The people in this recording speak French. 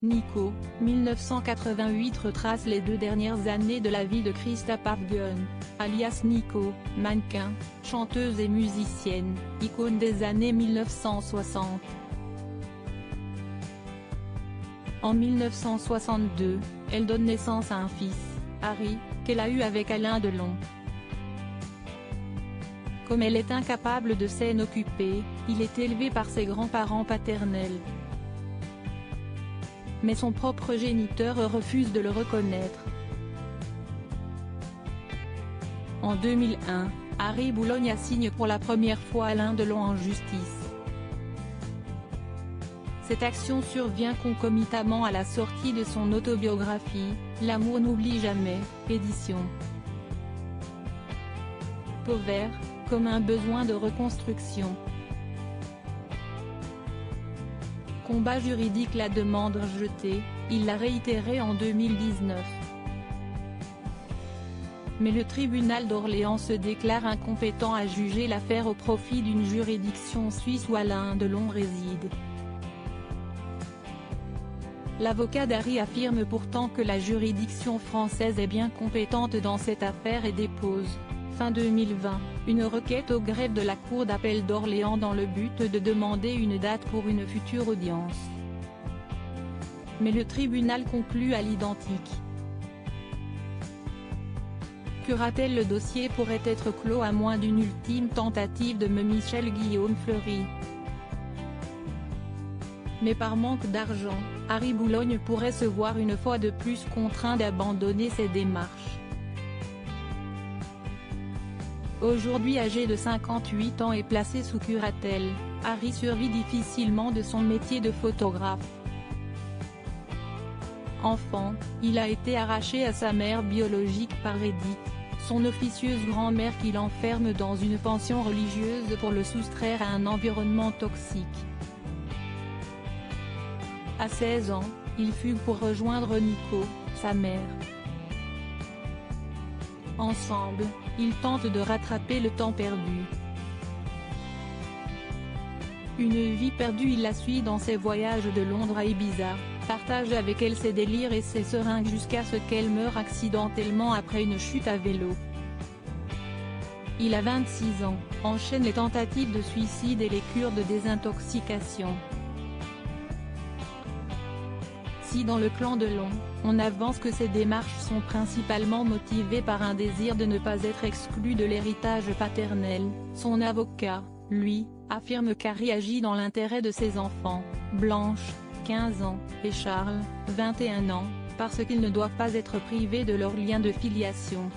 Nico, 1988 retrace les 2 dernières années de la vie de Krista Paffgön, alias Nico, mannequin, chanteuse et musicienne, icône des années 1960. En 1962, elle donne naissance à un fils, Harry, qu'elle a eu avec Alain Delon. Comme elle est incapable de s'en occuper, il est élevé par ses grands-parents paternels. Mais son propre géniteur refuse de le reconnaître. En 2001, Harry Boulogne signe pour la première fois Alain Delon en justice. Cette action survient concomitamment à la sortie de son autobiographie, L'amour n'oublie jamais, édition Pauvert, comme un besoin de reconstruction. Combat juridique. La demande rejetée, il l'a réitérée en 2019. Mais le tribunal d'Orléans se déclare incompétent à juger l'affaire au profit d'une juridiction suisse où Alain Delon réside. L'avocat d'Harry affirme pourtant que la juridiction française est bien compétente dans cette affaire et dépose, fin 2020, une requête au greffe de la Cour d'appel d'Orléans dans le but de demander une date pour une future audience. Mais le tribunal conclut à l'identique. Curatel. Le dossier pourrait être clos à moins d'une ultime tentative de Michel Guillaume Fleury. Mais par manque d'argent, Harry Boulogne pourrait se voir une fois de plus contraint d'abandonner ses démarches. Aujourd'hui âgé de 58 ans et placé sous curatelle, Harry survit difficilement de son métier de photographe. Enfant, il a été arraché à sa mère biologique par Edith, son officieuse grand-mère qui l'enferme dans une pension religieuse pour le soustraire à un environnement toxique. À 16 ans, il fugue pour rejoindre Nico, sa mère. Ensemble, ils tentent de rattraper le temps perdu. Une vie perdue. Il la suit dans ses voyages de Londres à Ibiza, partage avec elle ses délires et ses seringues jusqu'à ce qu'elle meure accidentellement après une chute à vélo. Il a 26 ans, enchaîne les tentatives de suicide et les cures de désintoxication. Si dans le clan Delon, on avance que ces démarches sont principalement motivées par un désir de ne pas être exclu de l'héritage paternel, son avocat, lui, affirme qu'Harry agit dans l'intérêt de ses enfants, Blanche, 15 ans, et Charles, 21 ans, parce qu'ils ne doivent pas être privés de leur lien de filiation.